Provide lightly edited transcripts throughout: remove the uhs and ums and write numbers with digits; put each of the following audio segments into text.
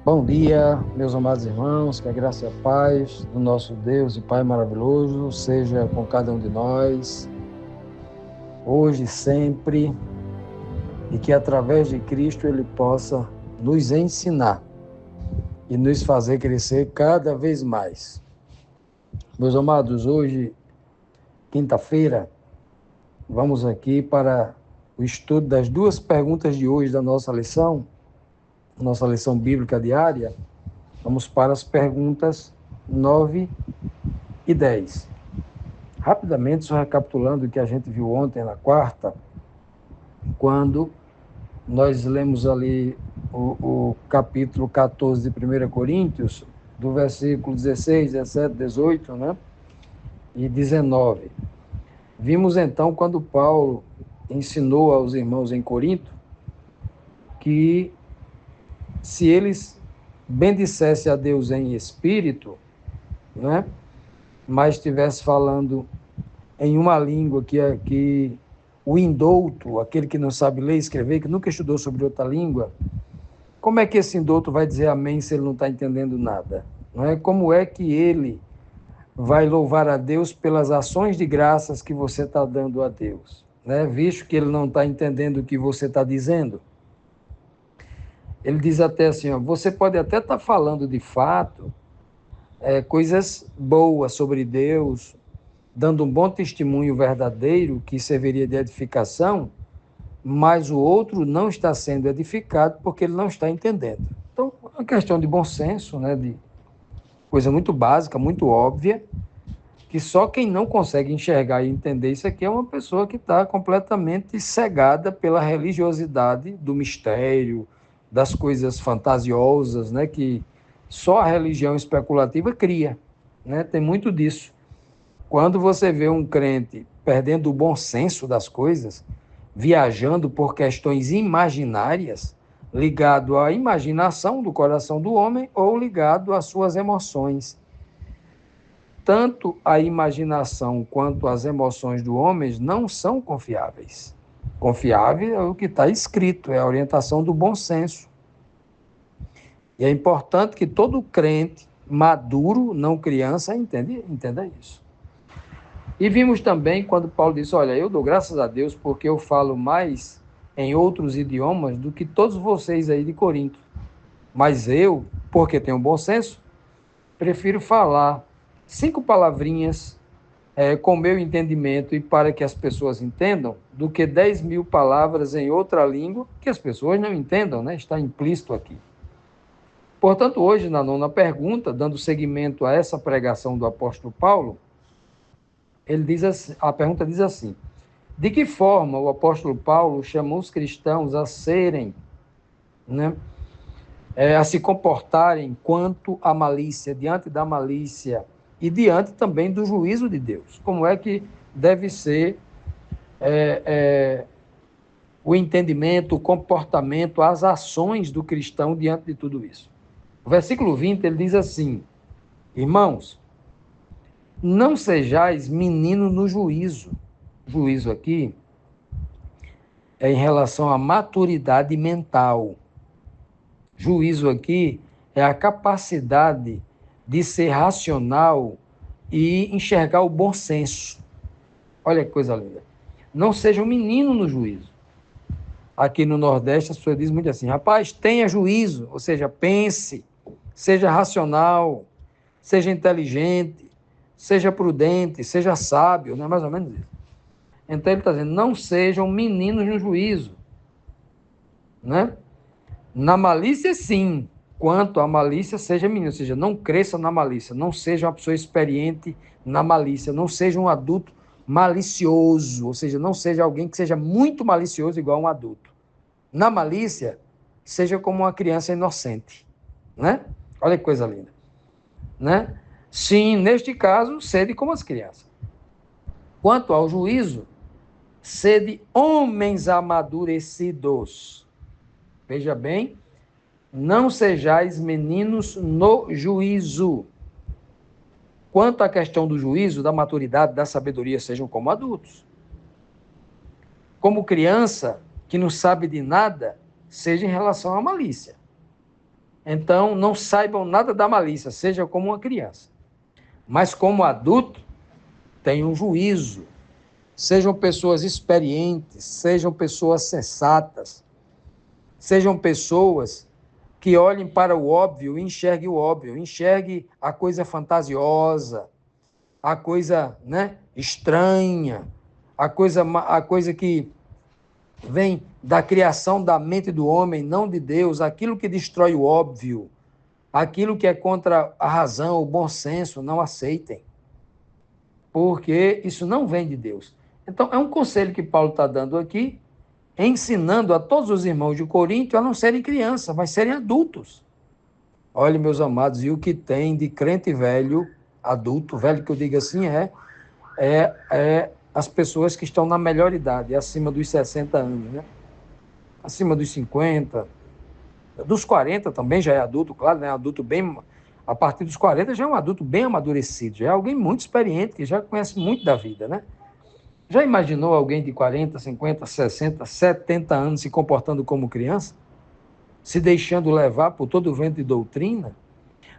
Bom dia, meus amados irmãos, que a graça e a paz do nosso Deus e Pai maravilhoso seja com cada um de nós, hoje e sempre, e que através de Cristo Ele possa nos ensinar e nos fazer crescer cada vez mais. Meus amados, hoje, quinta-feira, vamos aqui para o estudo das duas perguntas de hoje da nossa lição bíblica diária. Vamos para as perguntas 9 e 10. Rapidamente, só recapitulando o que a gente viu ontem na quarta, quando nós lemos ali o capítulo 14 de 1 Coríntios, do versículo 16, 17, 18, né? E 19. Vimos então quando Paulo ensinou aos irmãos em Corinto que se eles bendissessem a Deus em espírito, né? Mas estivesse falando em uma língua que o indouto, aquele que não sabe ler e escrever, que nunca estudou sobre outra língua, como é que esse indouto vai dizer amém se ele não está entendendo nada? Não é? Como é que ele vai louvar a Deus pelas ações de graças que você está dando a Deus, né? Visto que ele não está entendendo o que você está dizendo? Ele diz até assim, ó, você pode até estar falando de fato coisas boas sobre Deus, dando um bom testemunho verdadeiro que serviria de edificação, mas o outro não está sendo edificado porque ele não está entendendo. Então, é uma questão de bom senso, né, de coisa muito básica, muito óbvia, que só quem não consegue enxergar e entender isso aqui é uma pessoa que está completamente cegada pela religiosidade do mistério, das coisas fantasiosas, né, que só a religião especulativa cria, né? Tem muito disso. Quando você vê um crente perdendo o bom senso das coisas, viajando por questões imaginárias, ligado à imaginação do coração do homem ou ligado às suas emoções. Tanto a imaginação quanto as emoções do homem não são confiáveis. Confiável é o que está escrito, é a orientação do bom senso. E é importante que todo crente maduro, não criança, entenda isso. E vimos também quando Paulo disse, olha, eu dou graças a Deus porque eu falo mais em outros idiomas do que todos vocês aí de Corinto. Mas eu, porque tenho bom senso, prefiro falar 5 palavrinhas com meu entendimento e para que as pessoas entendam, do que 10.000 palavras em outra língua que as pessoas não entendam, né? Está implícito aqui. Portanto, hoje, na nona pergunta, dando seguimento a essa pregação do apóstolo Paulo, ele diz assim, a pergunta diz assim, de que forma o apóstolo Paulo chamou os cristãos a serem, né, a se comportarem quanto à malícia, diante da malícia e diante também do juízo de Deus? Como é que deve ser o entendimento, o comportamento, as ações do cristão diante de tudo isso? O versículo 20, ele diz assim, irmãos, não sejais meninos no juízo. Juízo aqui é em relação à maturidade mental. Juízo aqui é a capacidade de ser racional e enxergar o bom senso. Olha que coisa linda. Não seja um menino no juízo. Aqui no Nordeste, as pessoas dizem muito assim, rapaz, tenha juízo, ou seja, pense, seja racional, seja inteligente, seja prudente, seja sábio, não é mais ou menos isso. Então ele está dizendo, não sejam meninos no juízo, né? Na malícia, sim, quanto à malícia, seja menino, ou seja, não cresça na malícia, não seja uma pessoa experiente na malícia, não seja um adulto malicioso, ou seja, não seja alguém que seja muito malicioso igual um adulto. Na malícia, seja como uma criança inocente, né? Olha que coisa linda, né? Sim, neste caso, sede como as crianças. Quanto ao juízo, sede homens amadurecidos. Veja bem, não sejais meninos no juízo. Quanto à questão do juízo, da maturidade, da sabedoria, sejam como adultos. Como criança, que não sabe de nada, seja em relação à malícia. Então, não saibam nada da malícia, seja como uma criança. Mas como adulto, tenham juízo. Sejam pessoas experientes, sejam pessoas sensatas, sejam pessoas que olhem para o óbvio e enxerguem o óbvio, enxergue a coisa fantasiosa, a coisa, né, estranha, a coisa que vem da criação da mente do homem, não de Deus, aquilo que destrói o óbvio, aquilo que é contra a razão, o bom senso, não aceitem, porque isso não vem de Deus. Então, é um conselho que Paulo está dando aqui, ensinando a todos os irmãos de Corinto a não serem crianças, mas serem adultos. Olha, meus amados, e o que tem de crente velho, adulto, velho que eu digo assim, é as pessoas que estão na melhor idade, acima dos 60 anos, né? Acima dos 50, dos 40 também já é adulto, claro, né? Adulto bem, a partir dos 40 já é um adulto bem amadurecido, já é alguém muito experiente, que já conhece muito da vida, né? Já imaginou alguém de 40, 50, 60, 70 anos se comportando como criança? Se deixando levar por todo o vento de doutrina?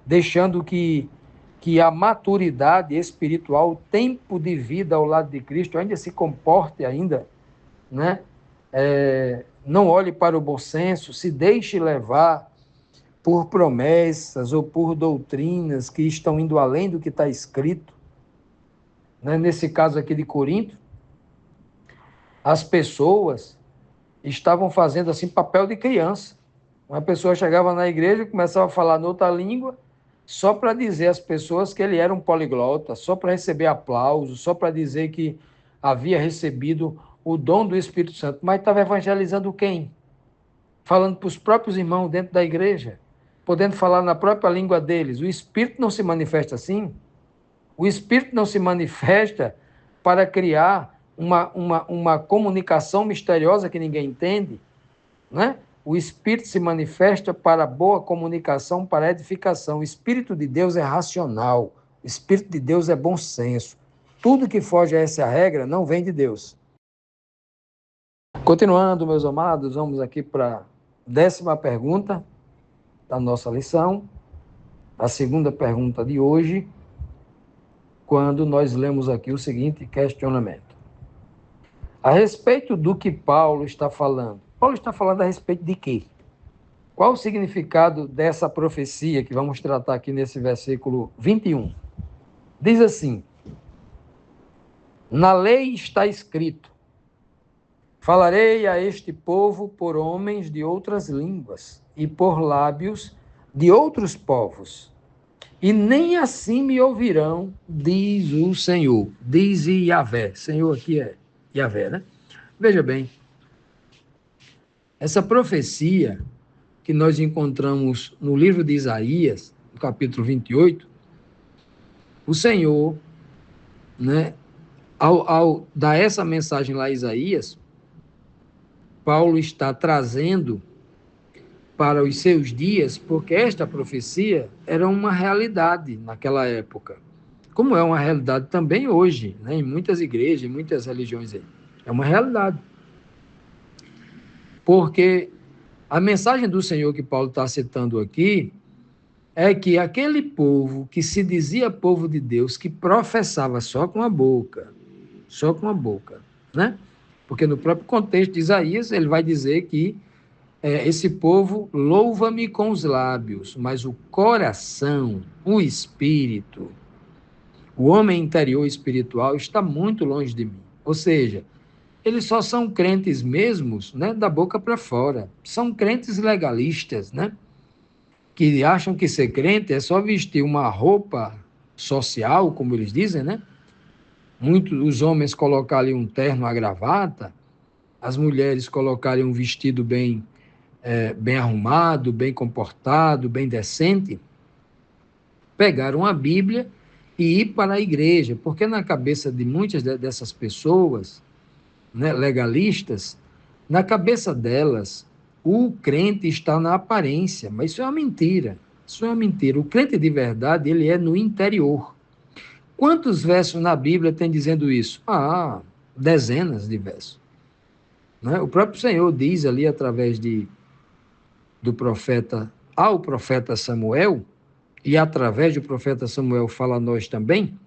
Deixando que a maturidade espiritual, o tempo de vida ao lado de Cristo, ainda se comporte ainda, né? Não olhe para o bom senso, se deixe levar por promessas ou por doutrinas que estão indo além do que está escrito. Né? Nesse caso aqui de Corinto, as pessoas estavam fazendo assim papel de criança. Uma pessoa chegava na igreja e começava a falar noutra língua, só para dizer às pessoas que ele era um poliglota, só para receber aplausos, só para dizer que havia recebido o dom do Espírito Santo. Mas estava evangelizando quem? Falando para os próprios irmãos dentro da igreja, podendo falar na própria língua deles. O Espírito não se manifesta assim. O Espírito não se manifesta para criar uma comunicação misteriosa que ninguém entende, né? O Espírito se manifesta para boa comunicação, para edificação. O Espírito de Deus é racional. O Espírito de Deus é bom senso. Tudo que foge a essa regra não vem de Deus. Continuando, meus amados, vamos aqui para a 10ª pergunta da nossa lição, a segunda pergunta de hoje, quando nós lemos aqui o seguinte questionamento. A respeito do que Paulo está falando. Paulo está falando a respeito de quê? Qual o significado dessa profecia que vamos tratar aqui nesse versículo 21? Diz assim: na lei está escrito: falarei a este povo por homens de outras línguas e por lábios de outros povos, e nem assim me ouvirão, diz o Senhor. Diz Yahvé. Senhor aqui é Yahvé, né? Veja bem, essa profecia que nós encontramos no livro de Isaías, no capítulo 28, o Senhor, né, ao dar essa mensagem lá a Isaías, Paulo está trazendo para os seus dias, porque esta profecia era uma realidade naquela época, como é uma realidade também hoje, né, em muitas igrejas, em muitas religiões. É uma realidade. Porque a mensagem do Senhor que Paulo está citando aqui é que aquele povo que se dizia povo de Deus, que professava só com a boca, né? Porque no próprio contexto de Isaías, ele vai dizer que esse povo louva-me com os lábios, mas o coração, o espírito, o homem interior espiritual está muito longe de mim. Ou seja, eles só são crentes mesmos, né, da boca para fora. São crentes legalistas, né? Que acham que ser crente é só vestir uma roupa social, como eles dizem, né? Muitos os homens colocarem um terno, uma gravata, as mulheres colocarem um vestido bem arrumado, bem comportado, bem decente, pegaram a Bíblia e ir para a igreja, porque na cabeça de muitas dessas pessoas, né, legalistas, na cabeça delas, o crente está na aparência, mas isso é uma mentira. Isso é uma mentira. O crente de verdade, ele é no interior. Quantos versos na Bíblia tem dizendo isso? Dezenas de versos. Né? O próprio Senhor diz ali, através do profeta ao profeta Samuel, e através do profeta Samuel fala a nós também,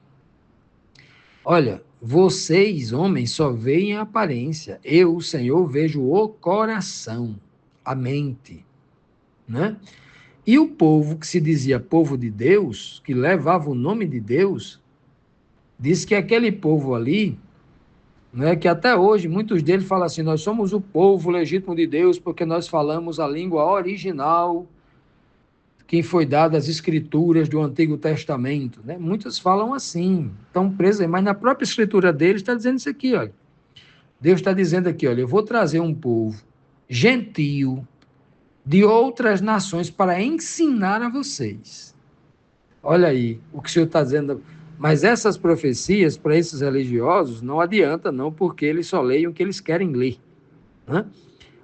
olha, vocês, homens, só veem a aparência. Eu, o Senhor, vejo o coração, a mente, né? E o povo que se dizia povo de Deus, que levava o nome de Deus, diz que aquele povo ali, né, que até hoje muitos deles falam assim, nós somos o povo legítimo de Deus porque nós falamos a língua original que foi dada às escrituras do Antigo Testamento, né? Muitos falam assim, estão presos aí, mas na própria escritura deles está dizendo isso aqui, olha. Deus está dizendo aqui, olha, eu vou trazer um povo gentio de outras nações para ensinar a vocês. Olha aí o que o Senhor está dizendo. Mas essas profecias para esses religiosos não adianta não, porque eles só leem o que eles querem ler, né?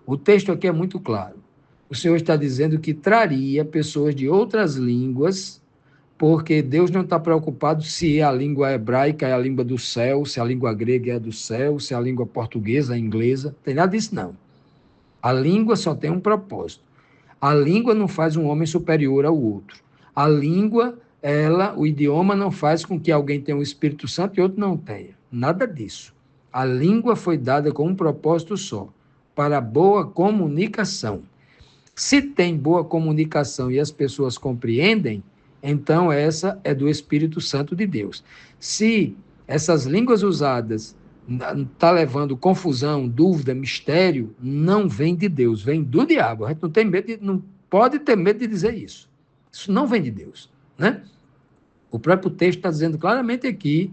O texto aqui é muito claro. O Senhor está dizendo que traria pessoas de outras línguas, porque Deus não está preocupado se a língua hebraica é a língua do céu, se a língua grega é a do céu, se a língua portuguesa é a inglesa. Não tem nada disso, não. A língua só tem um propósito. A língua não faz um homem superior ao outro. A língua, o idioma não faz com que alguém tenha o Espírito Santo e outro não tenha. Nada disso. A língua foi dada com um propósito só, para boa comunicação. Se tem boa comunicação e as pessoas compreendem, então essa é do Espírito Santo de Deus. Se essas línguas usadas está levando confusão, dúvida, mistério, não vem de Deus, vem do diabo. A gente não tem medo, não pode ter medo de dizer isso. Isso não vem de Deus, né? O próprio texto está dizendo claramente aqui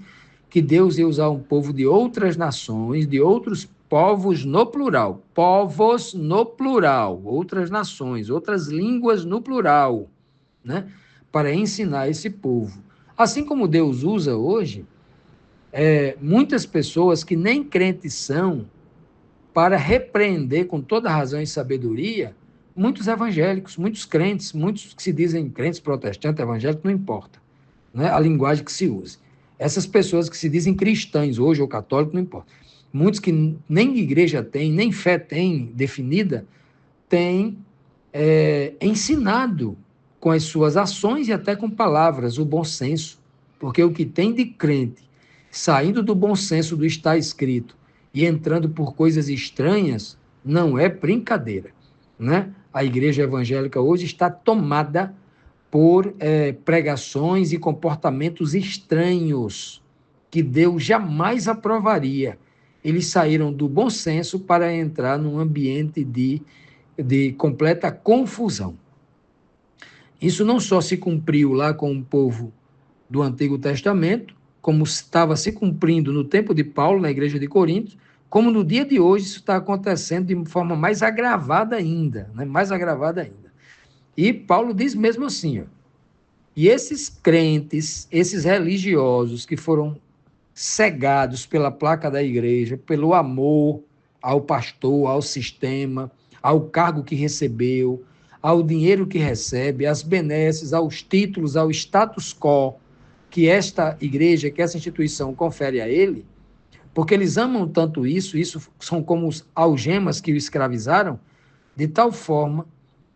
que Deus ia usar um povo de outras nações, de outros povos no plural, povos no plural, outras nações, outras línguas no plural, né? Para ensinar esse povo. Assim como Deus usa hoje muitas pessoas que nem crentes são, para repreender com toda razão e sabedoria muitos evangélicos, muitos crentes, muitos que se dizem crentes protestantes, evangélicos, não importa, né? A linguagem que se use. Essas pessoas que se dizem cristãs hoje ou católicos, não importa. Muitos que nem igreja têm, nem fé têm definida, têm ensinado com as suas ações e até com palavras o bom senso, porque o que tem de crente saindo do bom senso do está escrito e entrando por coisas estranhas, não é brincadeira, né? A igreja evangélica hoje está tomada por pregações e comportamentos estranhos que Deus jamais aprovaria. Eles saíram do bom senso para entrar num ambiente de completa confusão. Isso não só se cumpriu lá com o povo do Antigo Testamento, como estava se cumprindo no tempo de Paulo, na igreja de Corinto, como no dia de hoje isso está acontecendo de forma mais agravada ainda, né? Mais agravada ainda. E Paulo diz mesmo assim, ó, e esses crentes, esses religiosos que foram cegados pela placa da igreja, pelo amor ao pastor, ao sistema, ao cargo que recebeu, ao dinheiro que recebe, às benesses, aos títulos, ao status quo que esta igreja, que essa instituição confere a ele, porque eles amam tanto isso são como os algemas que o escravizaram, de tal forma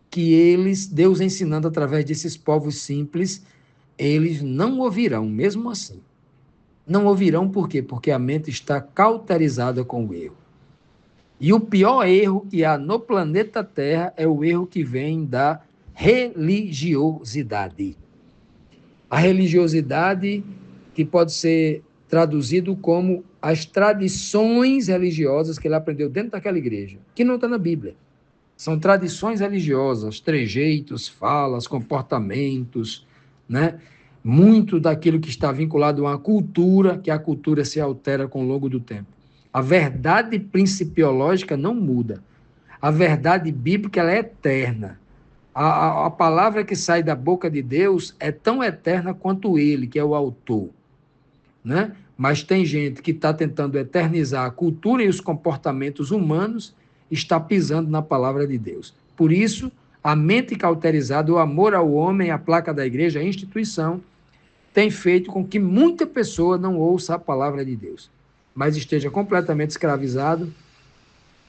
que eles, Deus ensinando através desses povos simples, eles não ouvirão, mesmo assim. Não ouvirão por quê? Porque a mente está cauterizada com o erro. E o pior erro que há no planeta Terra é o erro que vem da religiosidade. A religiosidade que pode ser traduzido como as tradições religiosas que ele aprendeu dentro daquela igreja, que não está na Bíblia. São tradições religiosas, trejeitos, falas, comportamentos, né? Muito daquilo que está vinculado a uma cultura, que a cultura se altera com o longo do tempo. A verdade principiológica não muda. A verdade bíblica ela é eterna. A palavra que sai da boca de Deus é tão eterna quanto ele, que é o autor, né? Mas tem gente que está tentando eternizar a cultura e os comportamentos humanos, está pisando na palavra de Deus. Por isso, a mente cauterizada, o amor ao homem, a placa da igreja, a instituição, tem feito com que muita pessoa não ouça a palavra de Deus, mas esteja completamente escravizado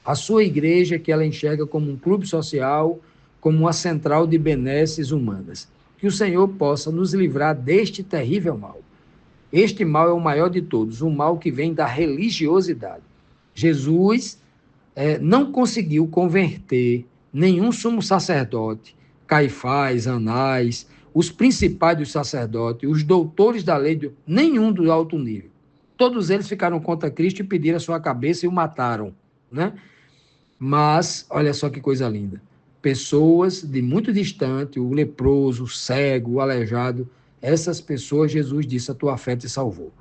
à sua igreja, que ela enxerga como um clube social, como uma central de benesses humanas. Que o Senhor possa nos livrar deste terrível mal. Este mal é o maior de todos, o mal que vem da religiosidade. Jesus não conseguiu converter nenhum sumo sacerdote, Caifás, Anás, os principais dos sacerdotes, os doutores da lei, nenhum do alto nível. Todos eles ficaram contra Cristo e pediram a sua cabeça e o mataram, né? Mas, olha só que coisa linda. Pessoas de muito distante, o leproso, o cego, o aleijado, essas pessoas, Jesus disse, a tua fé te salvou.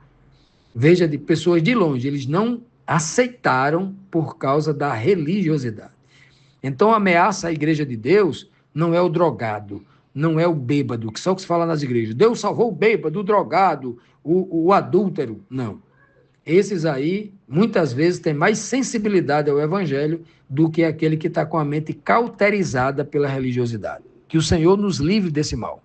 Veja, de pessoas de longe, eles não aceitaram por causa da religiosidade. Então, a ameaça à igreja de Deus não é o drogado, não é o bêbado, que só o que se fala nas igrejas. Deus salvou o bêbado, o drogado, o adúltero. Não. Esses aí, muitas vezes, têm mais sensibilidade ao evangelho do que aquele que está com a mente cauterizada pela religiosidade. Que o Senhor nos livre desse mal.